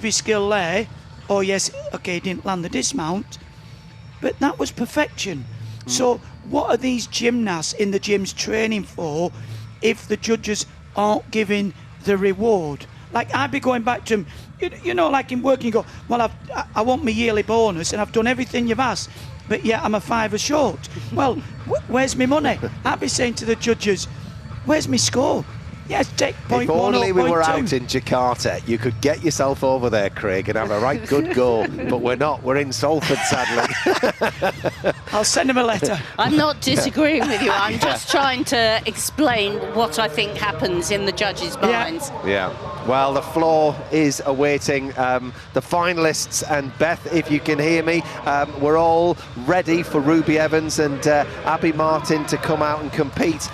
geography skill there. Oh yes, okay, didn't land the dismount, but that was perfection. So what are these gymnasts in the gyms training for if the judges aren't giving the reward? Like, I'd be going back to them, you know, like in work, you go, well, I want my yearly bonus and I've done everything you've asked, but yet I'm a £5 short. Well, where's my money? I'd be saying to the judges, where's my score? Yes, take point if one. only If we were out in Jakarta, you could get yourself over there, Craig, and have a right good go. But we're not. We're in Salford, sadly. I'll send him a letter. I'm not disagreeing with you. I'm just trying to explain what I think happens in the judges' minds. Yeah. Well, the floor is awaiting the finalists. And Beth, if you can hear me, we're all ready for Ruby Evans and Abby Martin to come out and compete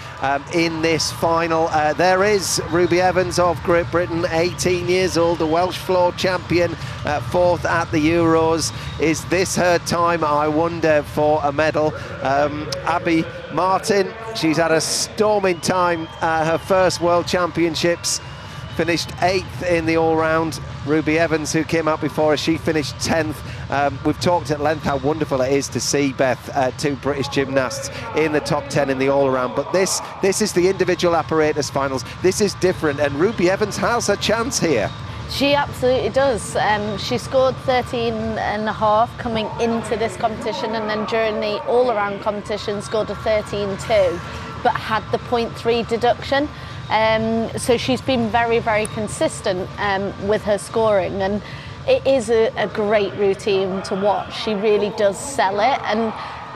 in this final. There is Ruby Evans of Great Britain, 18 years old, the Welsh floor champion, 4th at the Euros. Is this her time, I wonder, for a medal? Abby Martin, she's had a storming time, her first World Championships. Finished 8th in the all-round. Ruby Evans, who came out before her, she finished 10th. We've talked at length how wonderful it is to see, Beth, 2 British gymnasts in the top 10 in the all-around. But this is the individual apparatus finals. This is different, and Ruby Evans has a chance here. She absolutely does. She scored 13.5 coming into this competition, and then during the all-around competition scored a 13.2, but had the 0.3 deduction. So she's been very, very consistent with her scoring, and it is a great routine to watch. She really does sell it, and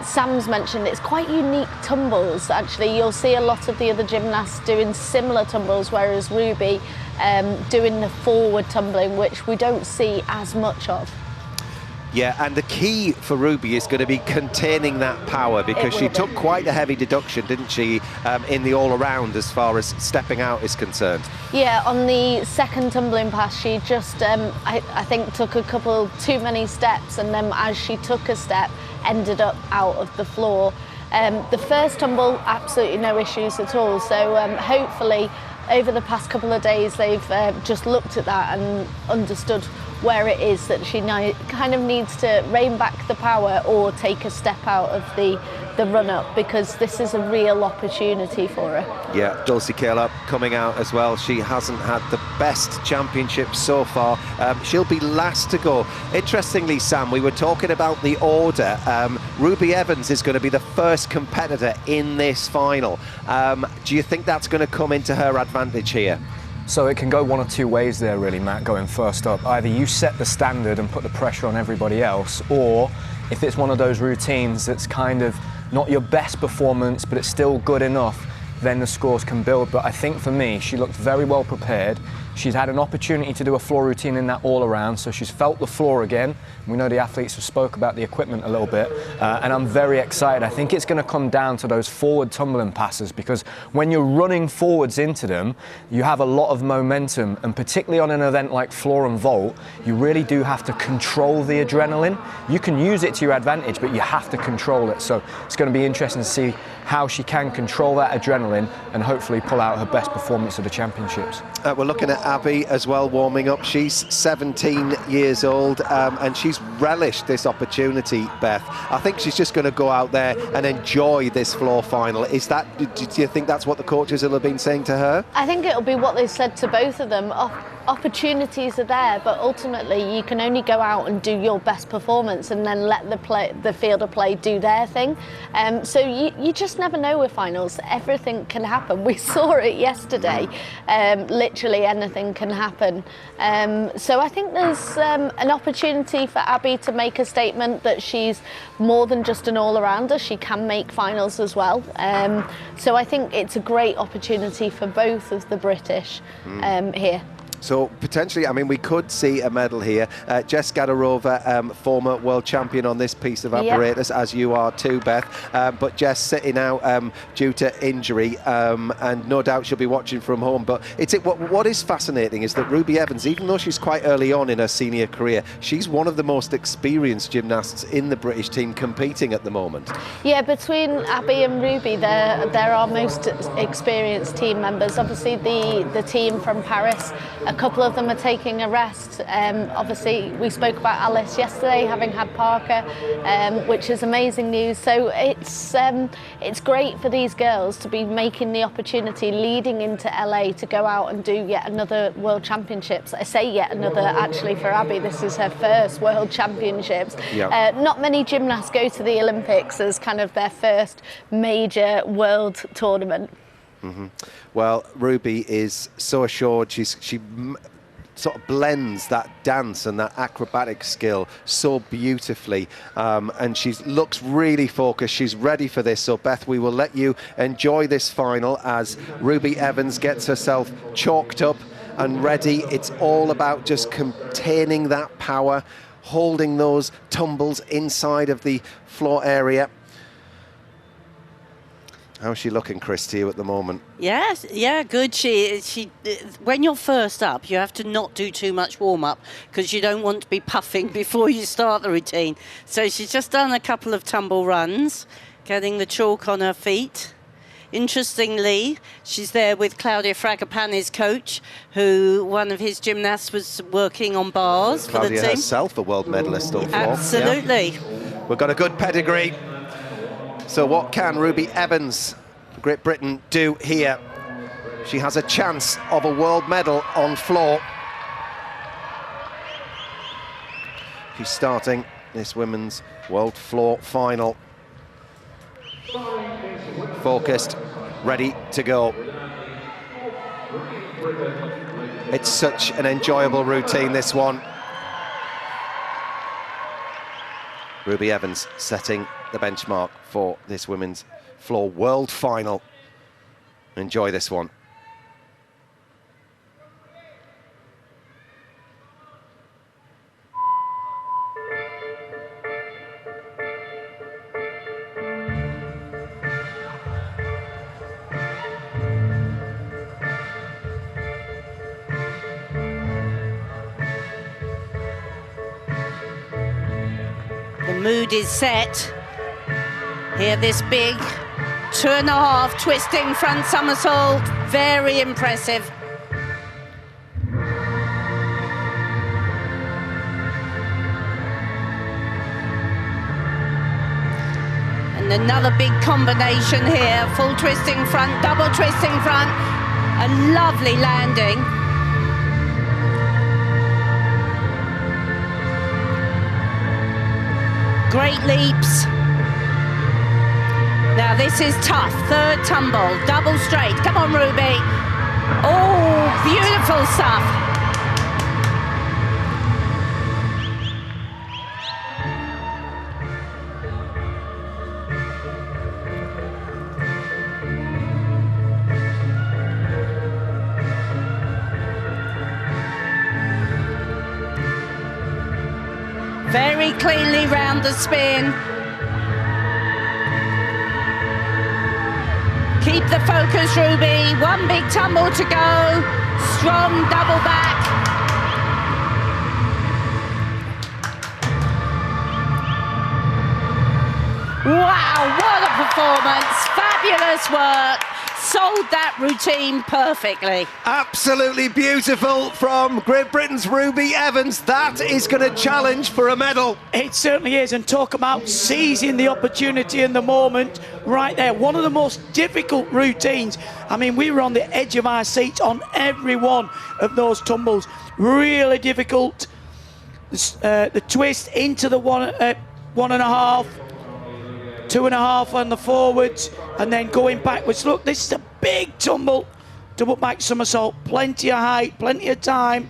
Sam's mentioned it's quite unique tumbles. Actually, you'll see a lot of the other gymnasts doing similar tumbles, whereas Ruby doing the forward tumbling, which we don't see as much of. Yeah, and the key for Ruby is going to be containing that power, because she took quite a heavy deduction, didn't she, in the all-around as far as stepping out is concerned. Yeah, on the second tumbling pass, she just, I think, took a couple too many steps, and then as she took a step, ended up out of the floor. The first tumble, absolutely no issues at all, so hopefully over the past couple of days they've just looked at that and understood where it is that she kind of needs to rein back the power or take a step out of the run-up, because this is a real opportunity for her. Yeah, Dulcie Caleb coming out as well. She hasn't had the best championship so far. She'll be last to go. Interestingly, Sam, we were talking about the order. Ruby Evans is going to be the first competitor in this final. Do you think that's going to come into her advantage here? So it can go one or two ways there, really, Matt, going first up. Either you set the standard and put the pressure on everybody else, or if it's one of those routines that's kind of not your best performance, but it's still good enough, then the scores can build. But I think for me, she looked very well prepared. She's had an opportunity to do a floor routine in that all-around, so she's felt the floor again. We know the athletes have spoke about the equipment a little bit, and I'm very excited. I think it's going to come down to those forward tumbling passes, because when you're running forwards into them, you have a lot of momentum, and particularly on an event like floor and vault, you really do have to control the adrenaline. You can use it to your advantage, but you have to control it. So it's going to be interesting to see how she can control that adrenaline and hopefully pull out her best performance of the championships. We're looking at Abby as well, warming up. She's 17 years old, and she's relished this opportunity, Beth. I think she's just going to go out there and enjoy this floor final. Is that, do you think that's what the coaches will have been saying to her? I think it'll be what they've said to both of them. Opportunities are there, but ultimately you can only go out and do your best performance and then let the field of play do their thing. So you just never know with finals. Everything can happen. We saw it yesterday. Literally anything can happen. So I think there's an opportunity for Abby to make a statement that she's more than just an all-arounder. She can make finals as well. So I think it's a great opportunity for both of the British here. So potentially, I mean, we could see a medal here. Jess Gadarova, former world champion on this piece of apparatus, as you are too, Beth. But Jess sitting out due to injury, and no doubt she'll be watching from home. But what is fascinating is that Ruby Evans, even though she's quite early on in her senior career, she's one of the most experienced gymnasts in the British team competing at the moment. Yeah, between Abby and Ruby, they're our most experienced team members. Obviously, the team from Paris A couple of them are taking a rest. Obviously, we spoke about Alice yesterday, having had Parker, which is amazing news. So it's great for these girls to be making the opportunity leading into LA to go out and do yet another World Championships. I say yet another, actually, for Abby, this is her first World Championships. Yep. Not many gymnasts go to the Olympics as kind of their first major world tournament. Mm-hmm. Well, Ruby is so assured. She sort of blends that dance and that acrobatic skill so beautifully, and she looks really focused. She's ready for this. So Beth, we will let you enjoy this final as Ruby Evans gets herself chalked up and ready. It's all about just containing that power, holding those tumbles inside of the floor area. How's she looking, Chris, to you at the moment? Yes, yeah, good. She. When you're first up, you have to not do too much warm-up because you don't want to be puffing before you start the routine. So she's just done a couple of tumble runs, getting the chalk on her feet. Interestingly, she's there with Claudia Fragapani's coach, who one of his gymnasts was working on bars for the team. Claudia herself, a world medalist on floor. Absolutely. Yeah. We've got a good pedigree. So what can Ruby Evans, Great Britain, do here? She has a chance of a world medal on floor. She's starting this women's world floor final. Focused, ready to go. It's such an enjoyable routine, this one. Ruby Evans setting the benchmark for this women's floor world final. Enjoy this one. The mood is set. Here, this big 2.5 twisting front somersault, very impressive. And another big combination here, full twisting front, double twisting front, a lovely landing. Great leaps. Now this is tough, third tumble, double straight. Come on, Ruby. Oh, beautiful stuff. Very cleanly round the spin. Keep the focus, Ruby. One big tumble to go. Strong double back. Wow, what a performance. Fabulous work. Sold that routine perfectly. Absolutely beautiful from Great Britain's Ruby Evans. That is going to challenge for a medal. It certainly is, and talk about seizing the opportunity in the moment right there. One of the most difficult routines. I mean, we were on the edge of our seats on every one of those tumbles. Really difficult. The twist into the 1.5, 2.5 on the forwards, and then going backwards. Look, this is a big tumble. Double back somersault, plenty of height, plenty of time.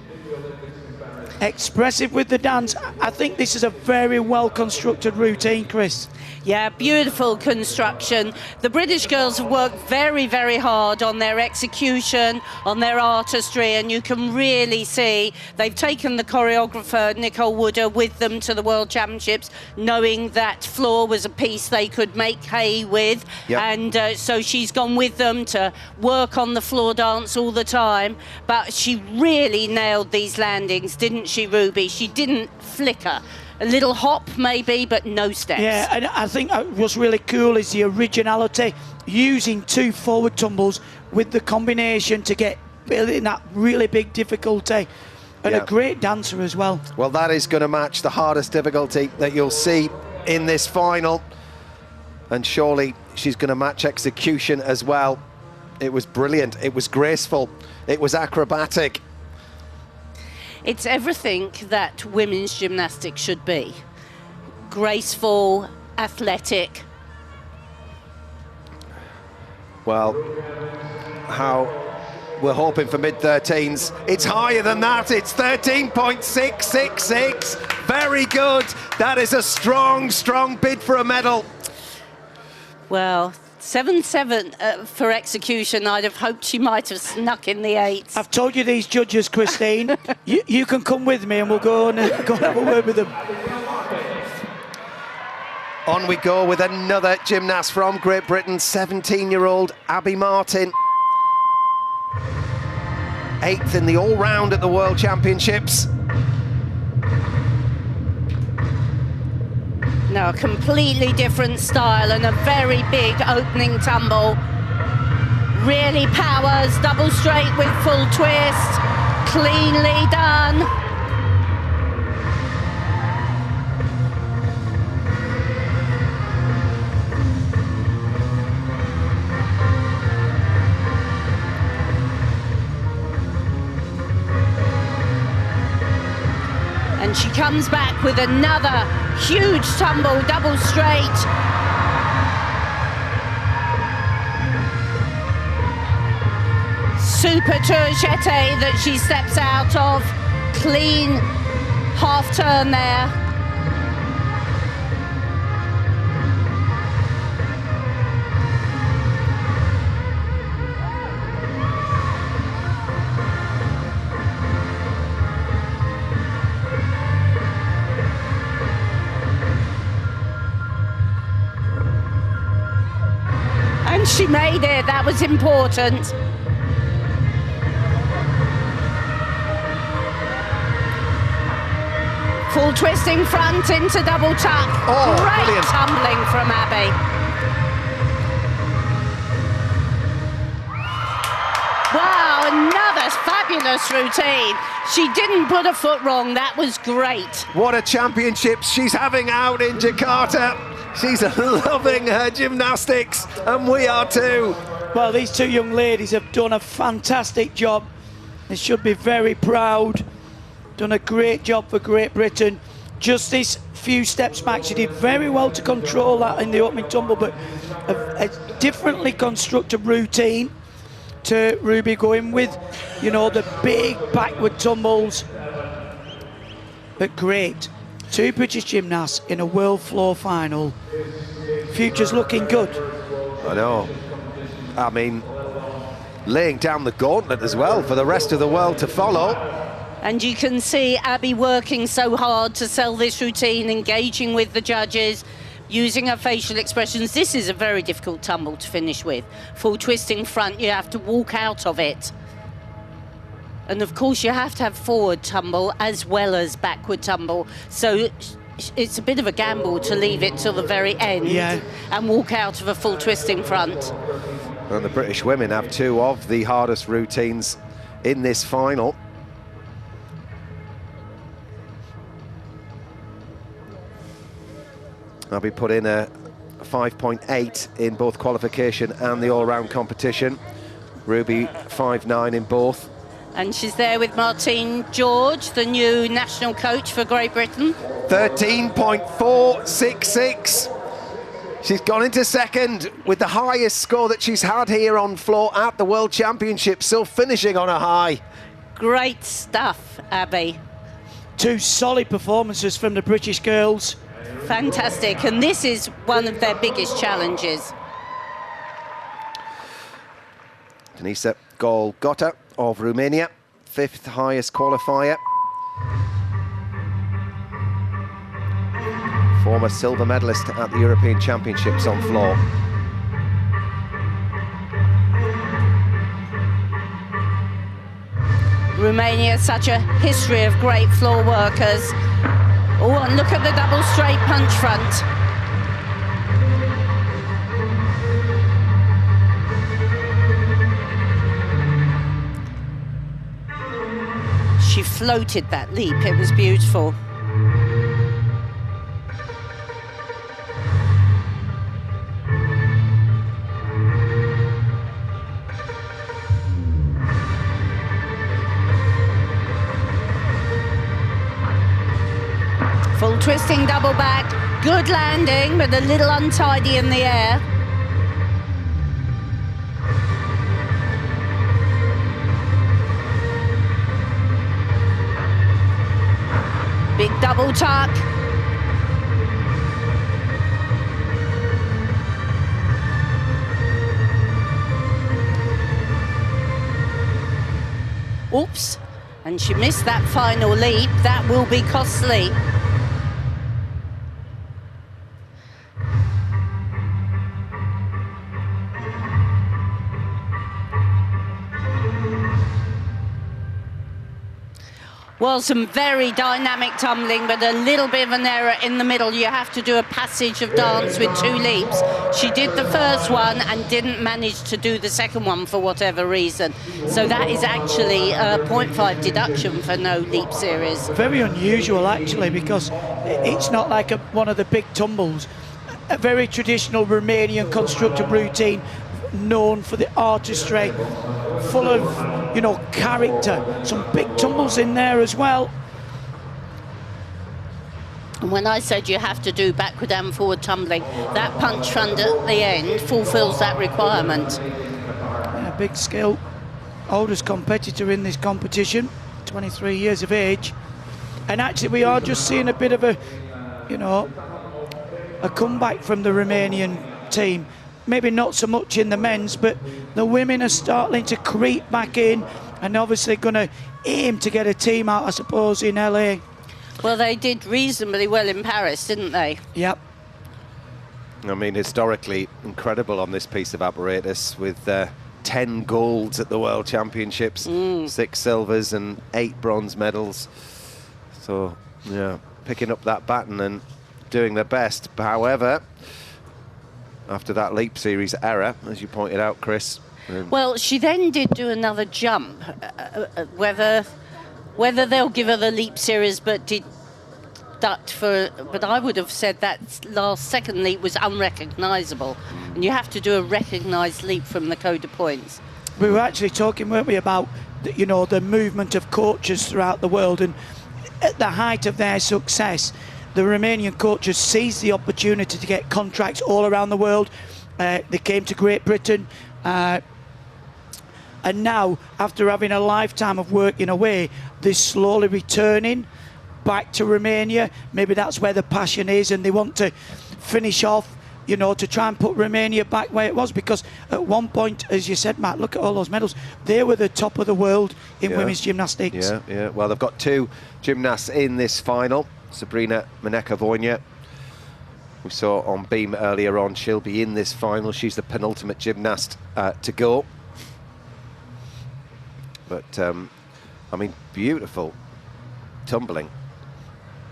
Expressive with the dance. I think this is a very well constructed routine, Chris. Yeah, beautiful construction. The British girls have worked very, very hard on their execution, on their artistry, and you can really see they've taken the choreographer, Nicole Wooder, with them to the World Championships, knowing that floor was a piece they could make hay with. Yep. And so she's gone with them to work on the floor dance all the time. But she really nailed these landings, didn't she, Ruby? She didn't flicker. A little hop maybe, but no steps. Yeah, and I think what's really cool is the originality, using 2 forward tumbles with the combination to get in that really big difficulty. And a great dancer as well. Well, that is going to match the hardest difficulty that you'll see in this final. And surely she's going to match execution as well. It was brilliant. It was graceful. It was acrobatic. It's everything that women's gymnastics should be. Graceful, athletic. Well, how... We're hoping for mid-13s. It's higher than that. It's 13.666. Very good. That is a strong, strong bid for a medal. Well, 7-7 for execution. I'd have hoped she might have snuck in the 8s. I've told you these judges, Christine. you can come with me and we'll go and have a word with them. On we go with another gymnast from Great Britain, 17-year-old Abby Martin. 8th in the all-round at the World Championships. No, a completely different style and a very big opening tumble. Really powers, double straight with full twist. Cleanly done. And she comes back with another huge tumble, double straight. Super tourgette that she steps out of. Clean half turn there. And she made it, that was important. Full twisting front into double tuck. Oh, great brilliant. tumbling from Abby. Wow, another fabulous routine. She didn't put a foot wrong, that was great. What a championship she's having out in Jakarta. She's loving her gymnastics, and we are too. Well, these two young ladies have done a fantastic job. They should be very proud. Done a great job for Great Britain. Just this few steps back, she did very well to control that in the opening tumble, but a differently constructed routine to Ruby going with, you know, the big backward tumbles. But great. Two British gymnasts in a world floor final. Future's looking good. I know. I mean, laying down the gauntlet as well for the rest of the world to follow. And you can see Abby working so hard to sell this routine, engaging with the judges, using her facial expressions. This is a very difficult tumble to finish with. Full twisting front, you have to walk out of it. And of course you have to have forward tumble as well as backward tumble. So it's a bit of a gamble to leave it till the very end and walk out of a full twisting front. And the British women have two of the hardest routines in this final. Abby put in a 5.8 in both qualification and the all-round competition. Ruby 5.9 in both. And she's there with Martine George, the new national coach for Great Britain. 13.466. She's gone into second with the highest score that she's had here on floor at the World Championship, still finishing on a high. Great stuff, Abby. Two solid performances from the British girls. Fantastic, and this is one of their biggest challenges. Denisa Golgota of Romania, 5th highest qualifier. Former silver medalist at the European Championships on floor. Romania, such a history of great floor workers. Oh, and look at the double straight punch front. She floated that leap, it was beautiful. Full twisting double back, good landing, but a little untidy in the air. Big double tuck. Oops, and she missed that final leap. That will be costly. Well, some very dynamic tumbling, but a little bit of an error in the middle. You have to do a passage of dance with 2 leaps. She did the first one and didn't manage to do the second one for whatever reason. So that is actually a 0.5 deduction for no leap series. Very unusual, actually, because it's not like one of the big tumbles. A very traditional Romanian constructor routine, known for the artistry, full of, you know, character. Some big tumbles in there as well. And when I said you have to do backward and forward tumbling, that punch front at the end fulfills that requirement. Yeah, big skill. Oldest competitor in this competition, 23 years of age. And actually we are just seeing a bit of a, you know, a comeback from the Romanian team. Maybe not so much in the men's, but the women are starting to creep back in and obviously going to aim to get a team out, I suppose, in LA. Well, they did reasonably well in Paris, didn't they? Yep. I mean, historically incredible on this piece of apparatus with 10 golds at the World Championships, 6 silvers and 8 bronze medals. So, yeah, picking up that baton and doing their best. However, after that leap series error, as you pointed out, Chris. Well, she then did do another jump. Whether they'll give her the leap series but deduct for... But I would have said that last second leap was unrecognisable. And you have to do a recognised leap from the code of points. We were actually talking, weren't we, about, you know, the movement of coaches throughout the world. And at the height of their success, the Romanian coaches seized the opportunity to get contracts all around the world. They came to Great Britain. And now, after having a lifetime of working away, they're slowly returning back to Romania. Maybe that's where the passion is, and they want to finish off, you know, to try and put Romania back where it was. Because at one point, as you said, Matt, look at all those medals. They were the top of the world in women's gymnastics. Yeah. Well, they've got 2 gymnasts in this final. Sabrina Maneca-Voinea, we saw on beam earlier on, she'll be in this final. She's the penultimate gymnast to go. But, I mean, beautiful tumbling.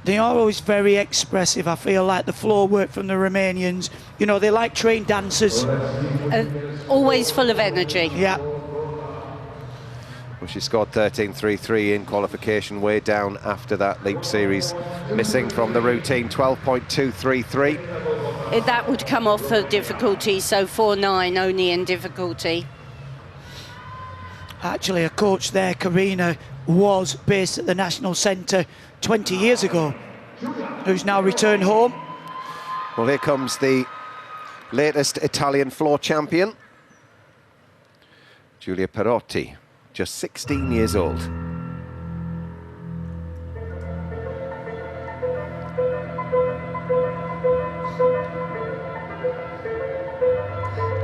They are always very expressive, I feel like, the floor work from the Romanians. You know, they like trained dancers. Always full of energy. Yeah. Well, she scored 13.33 in qualification, way down after that leap series, missing from the routine, 12.233. That would come off for difficulty, so 4.9 only in difficulty. Actually, a coach there, Karina, was based at the National Centre 20 years ago, who's now returned home. Well, here comes the latest Italian floor champion, Giulia Perotti. Just 16 years old.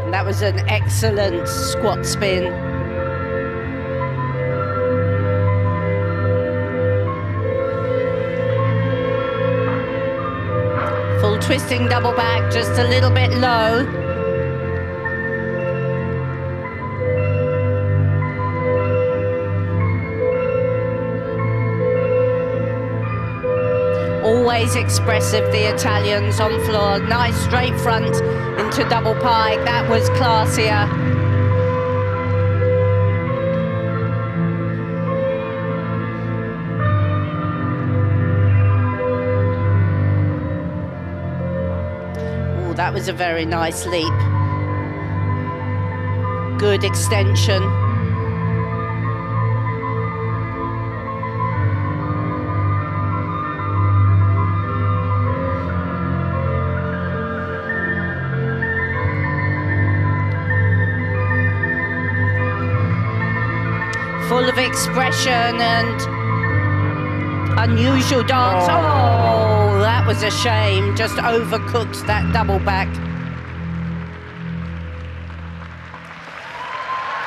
And that was an excellent squat spin. Full twisting double back, just a little bit low. Always expressive, the Italians on floor. Nice straight front into double pike. That was classier. Oh, that was a very nice leap. Good extension. Full of expression and unusual dance. Oh, that was a shame. Just overcooked that double back.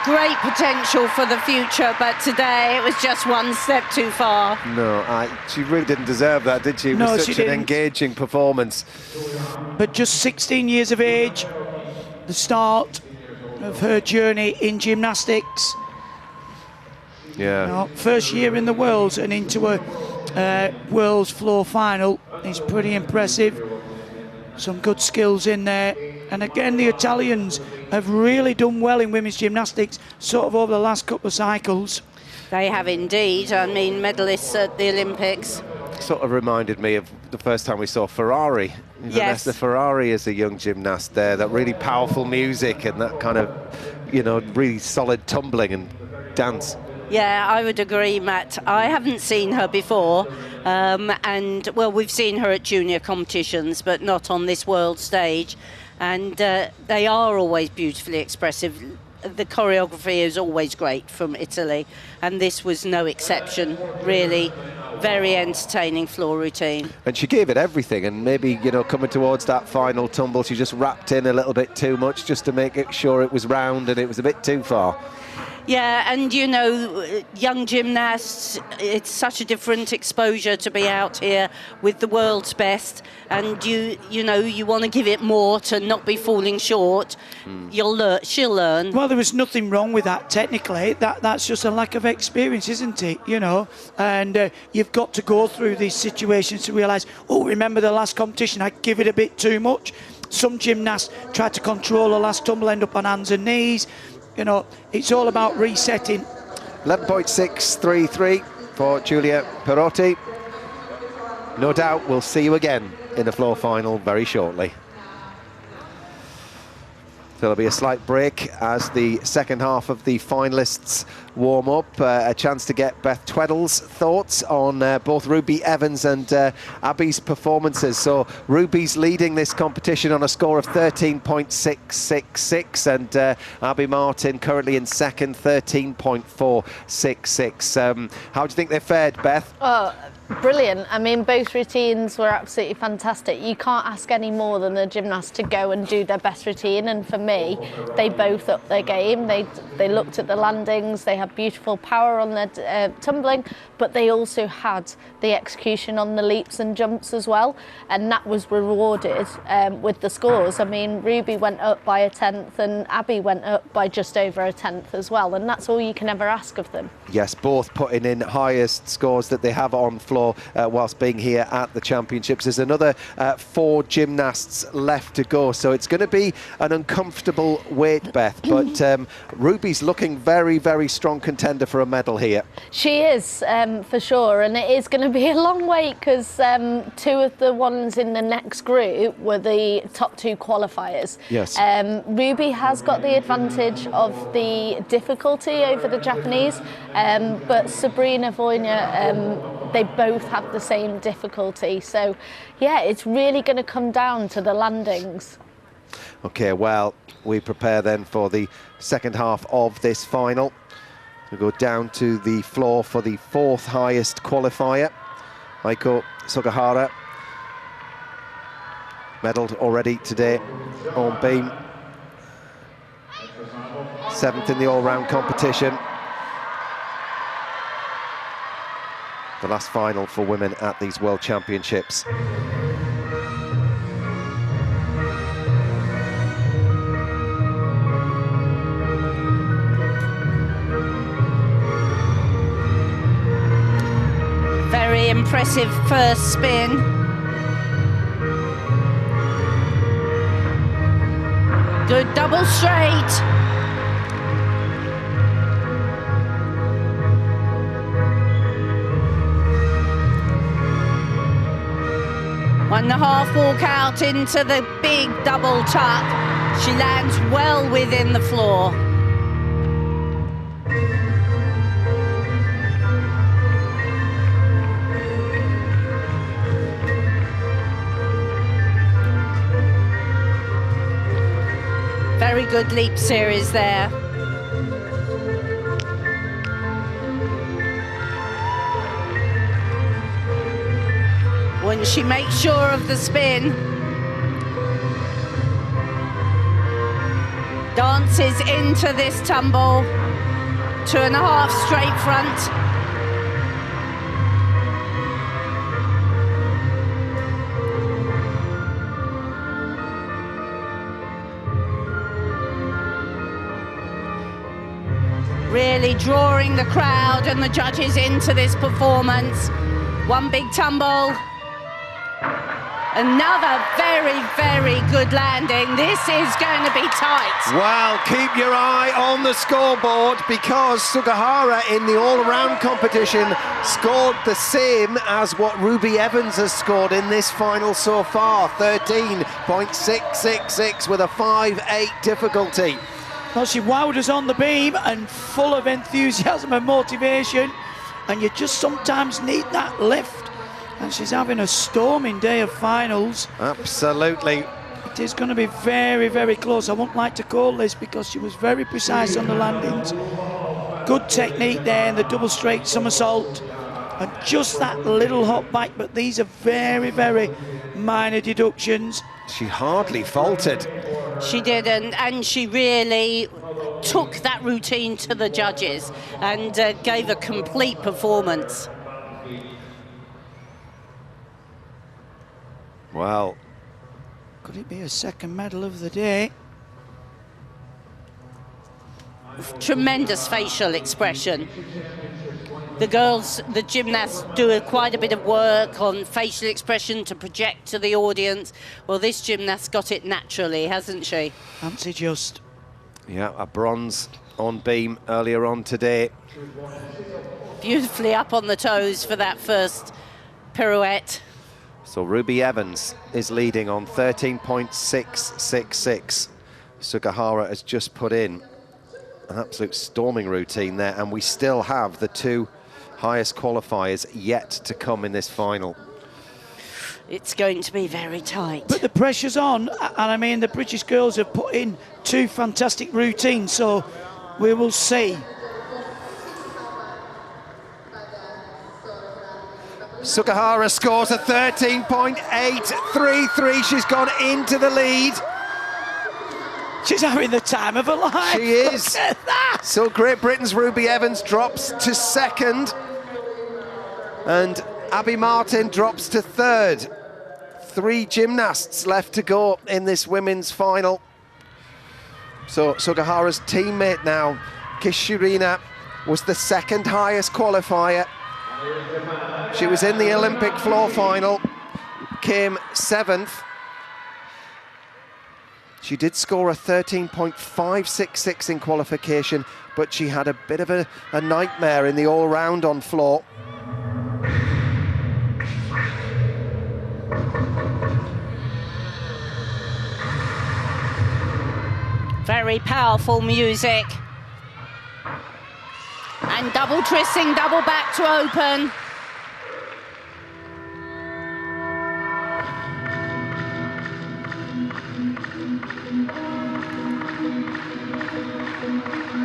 Great potential for the future, but today it was just one step too far. No, she really didn't deserve that, did she? It was such an engaging performance. But just 16 years of age, the start of her journey in gymnastics. Yeah. You know, first year in the Worlds and into a Worlds floor final is pretty impressive. Some good skills in there. And again, the Italians have really done well in women's gymnastics, sort of over the last couple of cycles. They have indeed. I mean, medalists at the Olympics. Sort of reminded me of the first time we saw Ferrari. Yes. Vanessa Ferrari as a young gymnast there, that really powerful music and that kind of, you know, really solid tumbling and dance. Yeah, I would agree, Matt. I haven't seen her before, and, well, we've seen her at junior competitions, but not on this world stage. And they are always beautifully expressive. The choreography is always great from Italy, and this was no exception, really. Very entertaining floor routine. And she gave it everything, and maybe, you know, coming towards that final tumble, she just wrapped in a little bit too much just to make it sure it was round, and it was a bit too far. Yeah, and you know, young gymnasts, it's such a different exposure to be out here with the world's best, and you know, you want to give it more to not be falling short. She'll learn. Well, there was nothing wrong with that technically. That's just a lack of experience, isn't it? You know, and you've got to go through these situations to realise, oh, remember the last competition, I give it a bit too much. Some gymnasts try to control the last tumble, end up on hands and knees. You know, it's all about resetting. 11.633 for Giulia Perotti. No doubt we'll see you again in the floor final very shortly. So there'll be a slight break as the second half of the finalists warm up. A chance to get Beth Tweddle's thoughts on both Ruby Evans and Abby's performances. So Ruby's leading this competition on a score of 13.666, and Abby Martin currently in second, 13.466. How do you think they fared, Beth? Oh, brilliant. I mean, both routines were absolutely fantastic. You can't ask any more than the gymnasts to go and do their best routine, and for me, they both upped their game. They looked at the landings, they had beautiful power on their tumbling, but they also had the execution on the leaps and jumps as well, and that was rewarded with the scores. I mean, Ruby went up by a 10th and Abby went up by just over a 10th as well, and that's all you can ever ask of them. Yes, both putting in highest scores that they have on floor whilst being here at the championships. There's another 4 gymnasts left to go, so it's going to be an uncomfortable wait, Beth, but Ruby's looking very, very strong contender for a medal here. She is, for sure, and it is going to be a long wait because 2 of the ones in the next group were the top 2 qualifiers. Yes. Ruby has got the advantage of the difficulty over the Japanese, but Maneca-Voinea, they both have the same difficulty. So, yeah, it's really going to come down to the landings. Okay, well, we prepare then for the second half of this final. We go down to the floor for the 4th highest qualifier. Aiko Sugahara, medalled already today on beam. 7th in the all-round competition. The last final for women at these World Championships. Very impressive first spin. Good double straight. 1.5 walk out into the big double tuck. She lands well within the floor. Very good leap series there. When she makes sure of the spin, dances into this tumble, 2.5 straight front. Really drawing the crowd and the judges into this performance. One big tumble. Another very, very good landing. This is going to be tight. Well, keep your eye on the scoreboard because Sugahara in the all-around competition scored the same as what Ruby Evans has scored in this final so far, 13.666 with a 5.8 difficulty. Well, she wowed us on the beam and full of enthusiasm and motivation, and you just sometimes need that lift. And she's having a storming day of finals. Absolutely. It is going to be very, very close. I wouldn't like to call this because she was very precise on the landings. Good technique there in the double straight somersault. And just that little hop back, but these are very, very minor deductions. She hardly faltered. She didn't, and she really took that routine to the judges and gave a complete performance. Well, could it be a second medal of the day? Tremendous facial expression. The girls, the gymnasts, do quite a bit of work on facial expression to project to the audience. Well, this gymnast got it naturally, hasn't she? Fancy just. Yeah, a bronze on beam earlier on today. Beautifully up on the toes for that first pirouette. So Ruby Evans is leading on 13.666. Sugahara has just put in an absolute storming routine there, and we still have the two highest qualifiers yet to come in this final. It's going to be very tight. But the pressure's on, and I mean, the British girls have put in two fantastic routines, so we will see. Sugahara scores a 13.833. She's gone into the lead. She's having the time of her life. She is. Look at that. So Great Britain's Ruby Evans drops to second, and Abby Martin drops to third. 3 gymnasts left to go in this women's final. So Sugahara's teammate now, Kishirina, was the second highest qualifier. She was in the Olympic floor final, came 7th. She did score a 13.566 in qualification, but she had a bit of a nightmare in the all-round on floor. Very powerful music. And double twisting, double back to open.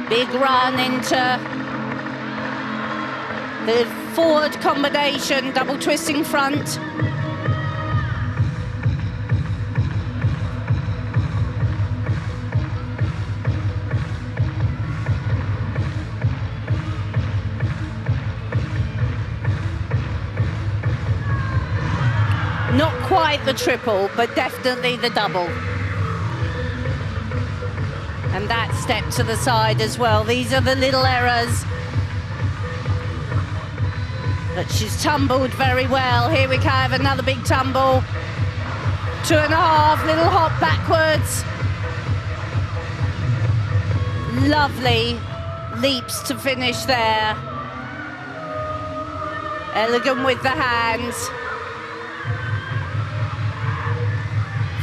Big run into the forward combination, double twisting front. Not quite the triple, but definitely the double. And that step to the side as well. These are the little errors. But she's tumbled very well. Here we have another big tumble. 2.5, little hop backwards. Lovely leaps to finish there. Elegant with the hands.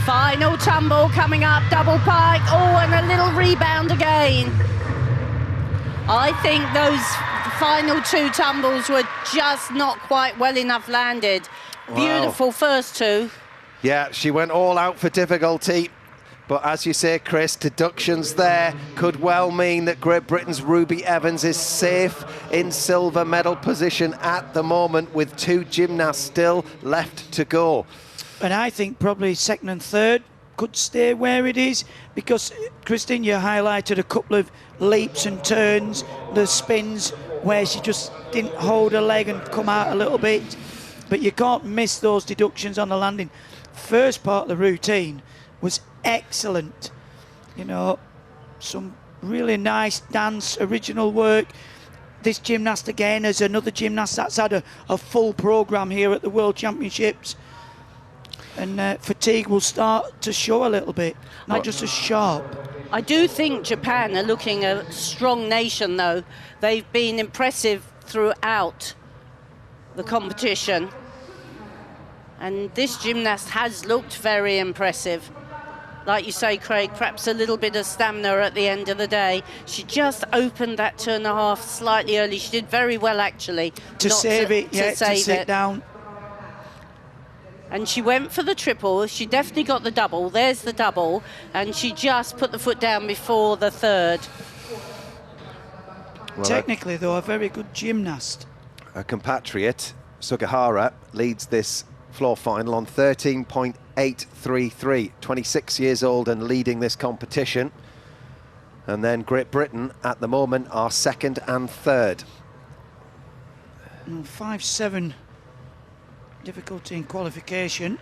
Final tumble coming up, double pike. Oh, and a little rebound again. I think those final 2 tumbles were just not quite well enough landed. Wow. Beautiful first 2. Yeah, she went all out for difficulty. But as you say, Chris, deductions there could well mean that Great Britain's Ruby Evans is safe in silver medal position at the moment, with 2 gymnasts still left to go. And I think probably second and third could stay where it is, because, Christine, you highlighted a couple of leaps and turns, the spins where she just didn't hold her leg and come out a little bit. But you can't miss those deductions on the landing. First part of the routine was excellent. You know, some really nice dance, original work. This gymnast again is another gymnast that's had a full programme here at the World Championships. And fatigue will start to show a little bit, not just as sharp. I do think Japan are looking a strong nation, though. They've been impressive throughout the competition. And this gymnast has looked very impressive. Like you say, Craig, perhaps a little bit of stamina at the end of the day. She just opened that 2.5 slightly early. She did very well, actually. To save it, yeah, to sit down. And she went for the triple. She definitely got the double. There's the double. And she just put the foot down before the third. Well, technically, though, a very good gymnast. A compatriot, Sugahara, leads this floor final on 13.833. 26 years old and leading this competition. And then Great Britain, at the moment, are second and third. 5-7 difficulty in qualification.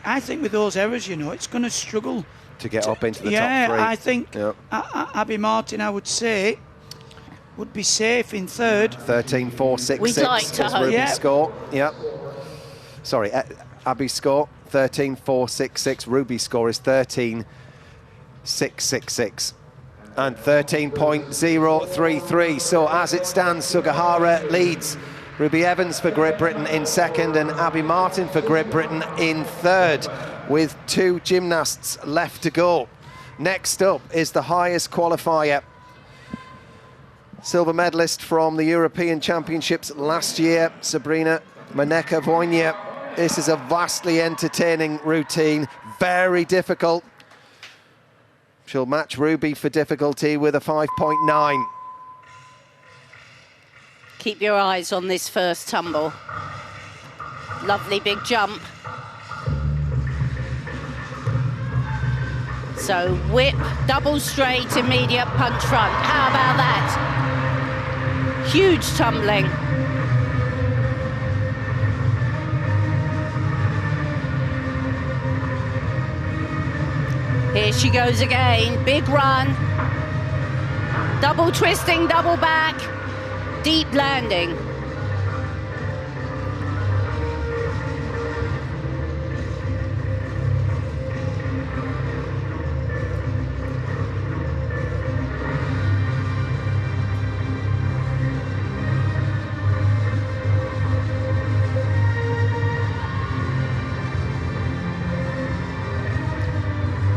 I think with those errors, you know, it's going to struggle to get up into the top 3. Yeah, I think Abby Martin, I would say, would be safe in third. 13.466 We'd like to is hope. Ruby's score. Yep. Sorry, Abby's score, 13.466. Ruby's score is 13.666. And 13.033. So as it stands, Sugahara leads Ruby Evans for Great Britain in second and Abby Martin for Great Britain in third, with 2 gymnasts left to go. Next up is the highest qualifier. Silver medalist from the European Championships last year, Sabrina Maneca-Voinea. This is a vastly entertaining routine, very difficult. She'll match Ruby for difficulty with a 5.9. Keep your eyes on this first tumble. Lovely big jump. So whip, double straight, immediate punch front. How about that? Huge tumbling. Here she goes again, big run. Double twisting, double back. Deep landing.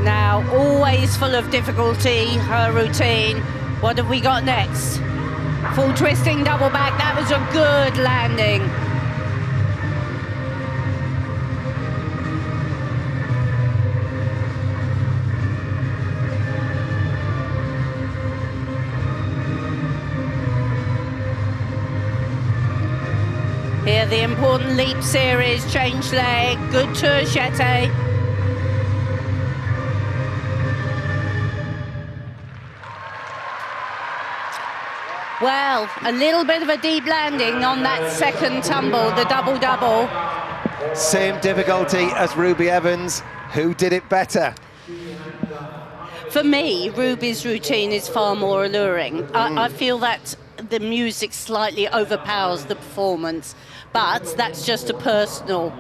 Now, always full of difficulty, her routine. What have we got next? Full twisting double back, that was a good landing. Here the important leap series, change leg, good tourchette. Well, a little bit of a deep landing on that second tumble, the double-double. Same difficulty as Ruby Evans. Who did it better? For me, Ruby's routine is far more alluring. I feel that the music slightly overpowers the performance, but that's just a personal.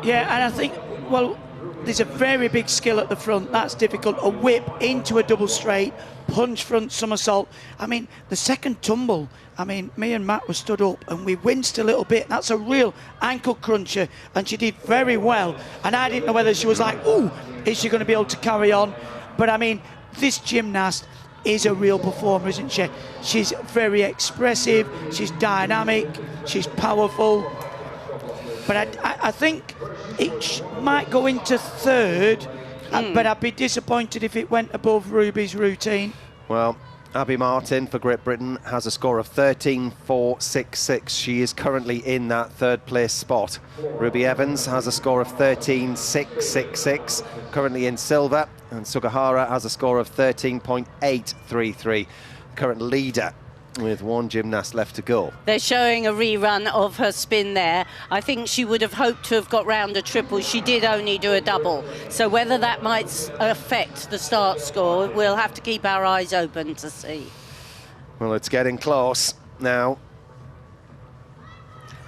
Yeah, and I think, well, there's a very big skill at the front. That's difficult. A whip into a double straight, punch front somersault. I mean, the second tumble, I mean, me and Matt were stood up and we winced a little bit. That's a real ankle cruncher, and she did very well. And I didn't know whether she was like, ooh, is she going to be able to carry on? But I mean, this gymnast is a real performer, isn't she? She's very expressive, she's dynamic, she's powerful. But I think it might go into third, but I'd be disappointed if it went above Ruby's routine. Well, Abby Martin for Great Britain has a score of 13.466. She is currently in that third place spot. Ruby Evans has a score of 13.666, currently in silver, and Sugahara has a score of 13.833, current leader, with one gymnast left to go. They're showing a rerun of her spin there. I think she would have hoped to have got round a triple. She did only do a double. So whether that might affect the start score, we'll have to keep our eyes open to see. Well, it's getting close now.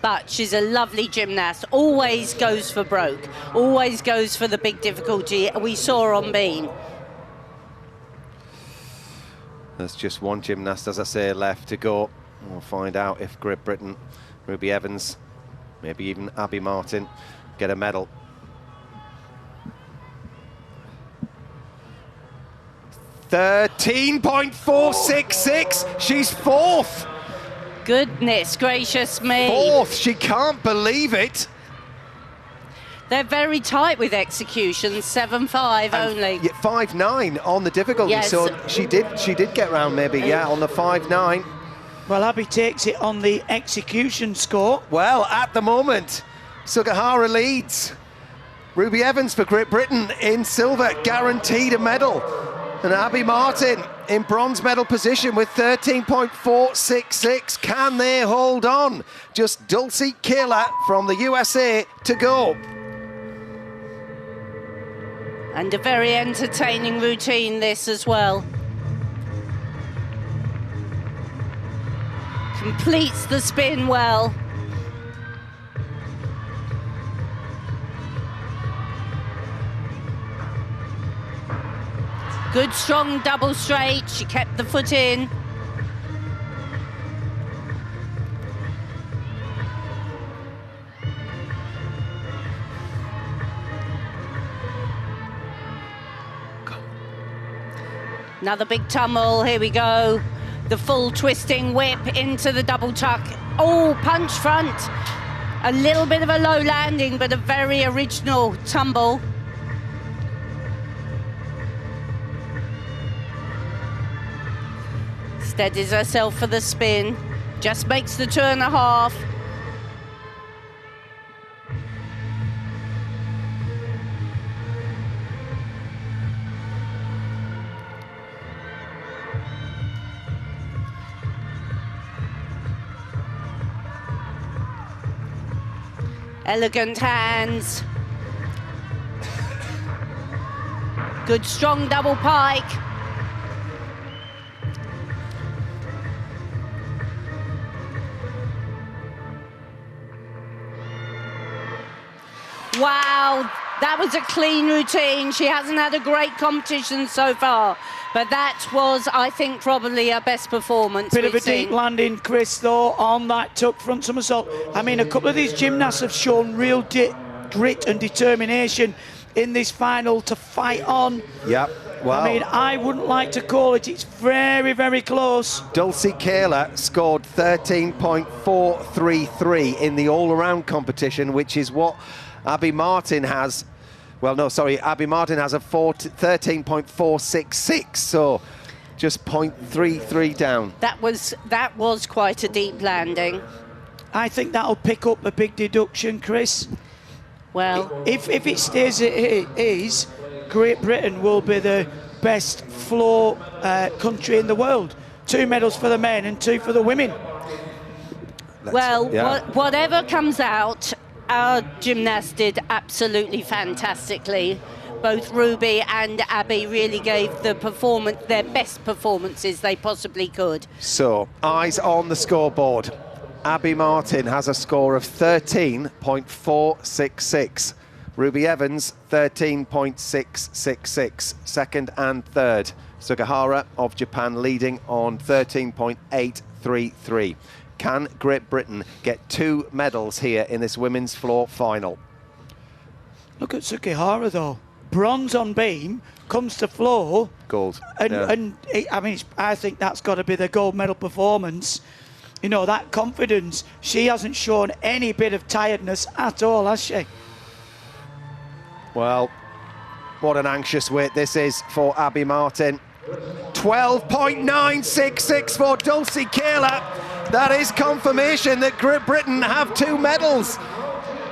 But she's a lovely gymnast, always goes for broke, always goes for the big difficulty. We saw her on beam. There's just one gymnast, as I say, left to go. We'll find out if Great Britain, Ruby Evans, maybe even Abby Martin, get a medal. $13.466. She's fourth. Goodness gracious me. Fourth. She can't believe it. They're very tight with execution, 7.5 only. Yeah, 5.9 on the difficulty. Yes. So she did get round maybe, yeah, on the 5.9. Well, Abby takes it on the execution score. Well, at the moment, Sugahara leads. Ruby Evans for Great Britain in silver, guaranteed a medal. And Abby Martin in bronze medal position with 13.466. Can they hold on? Just Dulcie Kayla from the USA to go. And a very entertaining routine, this as well. Completes the spin well. Good strong double straight, she kept the foot in. Another big tumble, here we go. The full twisting whip into the double tuck. Oh, punch front. A little bit of a low landing, but a very original tumble. Steadies herself for the spin. Just makes the 2.5. Elegant hands. Good strong double pike. Wow, that was a clean routine. She hasn't had a great competition so far, but that was, I think, probably her best performance. Bit of a deep landing, Chris, though, on that tuck front somersault. I mean, a couple of these gymnasts have shown real grit and determination in this final to fight on. Yep. Wow. I mean, I wouldn't like to call it. It's very, very close. Dulcie Kayla scored 13.433 in the all-around competition, which is what Abby Martin has. Well, no, sorry, Abby Martin has a 13.466, so just 0.33 down. That was quite a deep landing. I think that'll pick up a big deduction, Chris. Well, if it stays as it is, Great Britain will be the best floor country in the world. 2 medals for the men and 2 for the women. Whatever comes out, our gymnasts did absolutely fantastically. Both Ruby and Abby really gave their best performances they possibly could. So, eyes on the scoreboard. Abby Martin has a score of 13.466. Ruby Evans, 13.666, second and third. Sugahara of Japan leading on 13.833. Can Great Britain get 2 medals here in this women's floor final? Look at Sugahara though. Bronze on beam, comes to floor. Gold. And I think that's got to be the gold medal performance. You know, that confidence. She hasn't shown any bit of tiredness at all, has she? Well, what an anxious wait this is for Abby Martin. 12.966 for Dulcie Kayla. That is confirmation that Great Britain have 2 medals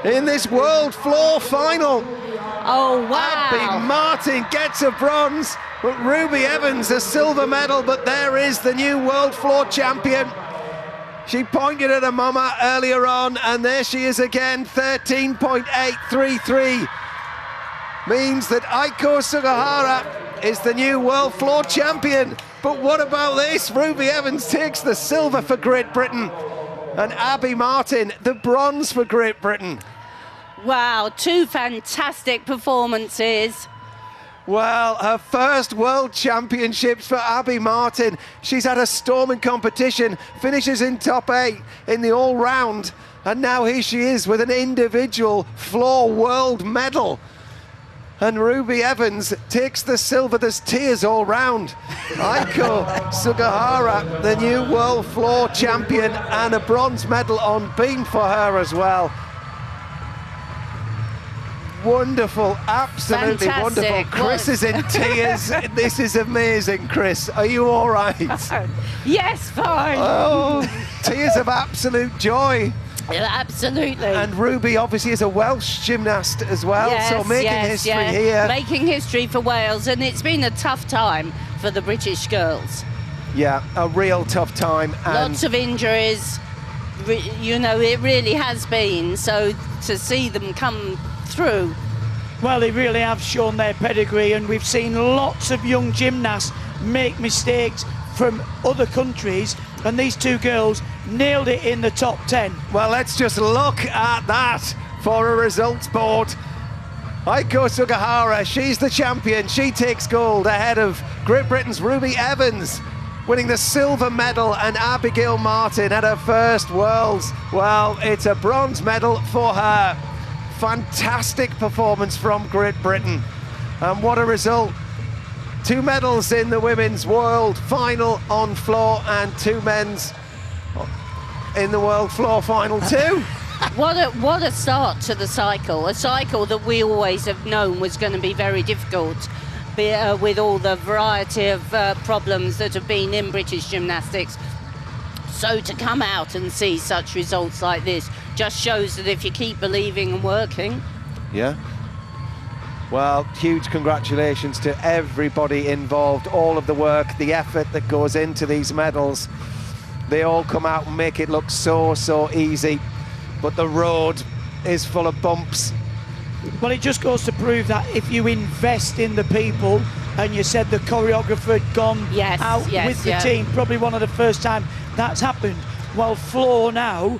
in this world floor final. Oh, wow. Abby Martin gets a bronze, but Ruby Evans a silver medal, but there is the new world floor champion. She pointed at her mama earlier on, and there she is again, 13.833. Means that Aiko Sugahara is the new world floor champion. But what about this? Ruby Evans takes the silver for Great Britain, and Abby Martin the bronze for Great Britain. Wow, 2 fantastic performances. Well, her first World Championships for Abby Martin. She's had a storming competition, finishes in top 8 in the all-round, and now here she is with an individual floor world medal. And Ruby Evans takes the silver. There's tears all round. Aiko Sugahara, the new world floor champion, and a bronze medal on beam for her as well. Wonderful, absolutely Fantastic. wonderful. Chris is in tears. This is amazing, Chris. Are you all right? Yes, fine. Oh, tears of absolute joy. Yeah, absolutely. And Ruby obviously is a Welsh gymnast as well, so making history here. Making history for Wales, and it's been a tough time for the British girls. Yeah, a real tough time. And Lots of injuries, you know, it really has been. So to see them come through. Well, they really have shown their pedigree, and we've seen lots of young gymnasts make mistakes from other countries, and these 2 girls nailed it in the top 10. Well, let's just look at that for a results board. Aiko Sugahara, she's the champion. She takes gold ahead of Great Britain's Ruby Evans, winning the silver medal, and Abigail Martin at her first Worlds. Well, it's a bronze medal for her. Fantastic performance from Great Britain. And what a result. 2 medals in the women's world final on floor, and 2 men's in the world floor final too. What a start to the cycle. A cycle that we always have known was going to be very difficult with all the variety of problems that have been in British gymnastics. So to come out and see such results like this just shows that if you keep believing and working. Yeah. Well, huge congratulations to everybody involved, all of the work, the effort that goes into these medals. They all come out and make it look so, so easy, but the road is full of bumps. Well, it just goes to prove that if you invest in the people, and you said the choreographer had gone out with the team, probably one of the first time that's happened. Well, floor now,